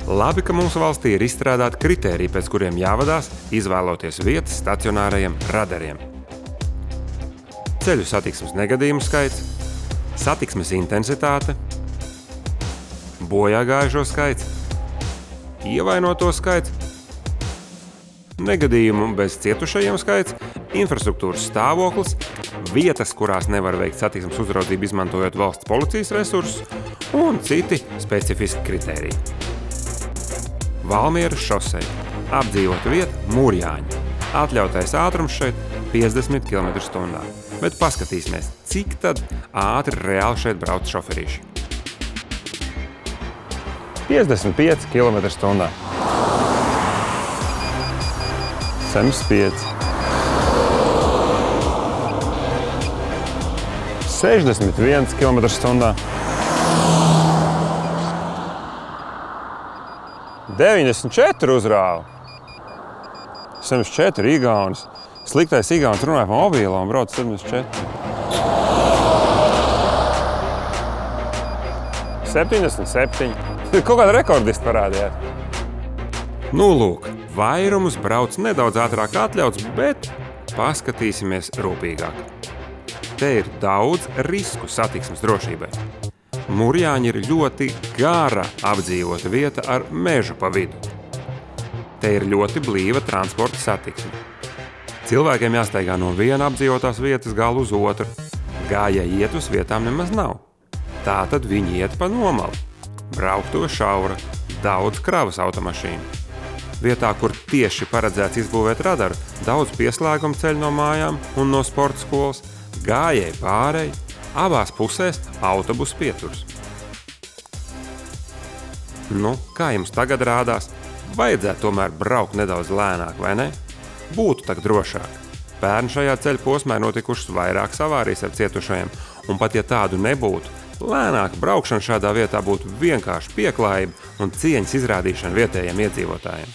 Labi, ka mūsu valstī ir izstrādāti kritēriji, pēc kuriem jāvadās, izvēloties vietas stacionārajiem radariem. Ceļu satiksmes negadījumu skaits, satiksmes intensitāte, bojāgājušo skaits, ievainoto skaits, negadījumu bez cietušajiem skaits, infrastruktūras stāvoklis, vietas, kurās nevar veikt satiksmes uzraudzību izmantojot valsts policijas resursus un citi specifiski kritēriji. Valmieras šoseja. Apdzīvota vieta Mūrjāņi. Atļautais ātrums šeit 50 km/h. Bet paskatīsimies, cik tad ātri reāli šeit brauc šoferīši. 55 km/h. 105. 61 km/h. 94 uzrāva. 104 igaunis. Sliktais igaunis runāja pa mobīlo un brauc 74. 77. Kaut kāda rekordisti parādījās. Nu, lūk, vairums brauc nedaudz ātrāk atļauts, bet paskatīsimies rūpīgāk. Te ir daudz risku satiksmes drošībai. Mūrjāņi ir ļoti gara apdzīvota vieta ar mežu pa vidu. Te ir ļoti blīva transporta satiksme. Cilvēkiem jāsteigā no viena apdzīvotās vietas gala uz otru. Gājēji iet uz vietām nemaz nav. Tātad viņi iet pa nomalu. Brauktuve šaura, daudz kravas automašīnu. Vietā, kur tieši paredzēts izbūvēt radaru, daudz pieslēgumu ceļu no mājām un no sporta skolas, gājēji pārēji, abās pusēs autobusu pieturs. Nu, kā jums tagad rādās? Vajadzētu tomēr braukt nedaudz lēnāk, vai ne? Būtu tak drošāk. Pērn šajā ceļa posmā notikušas vairākas avārijas ar cietušajiem, un pat ja tādu nebūtu, lēnāk braukšana šādā vietā būtu vienkārši pieklājība un cieņas izrādīšana vietējiem iedzīvotājiem.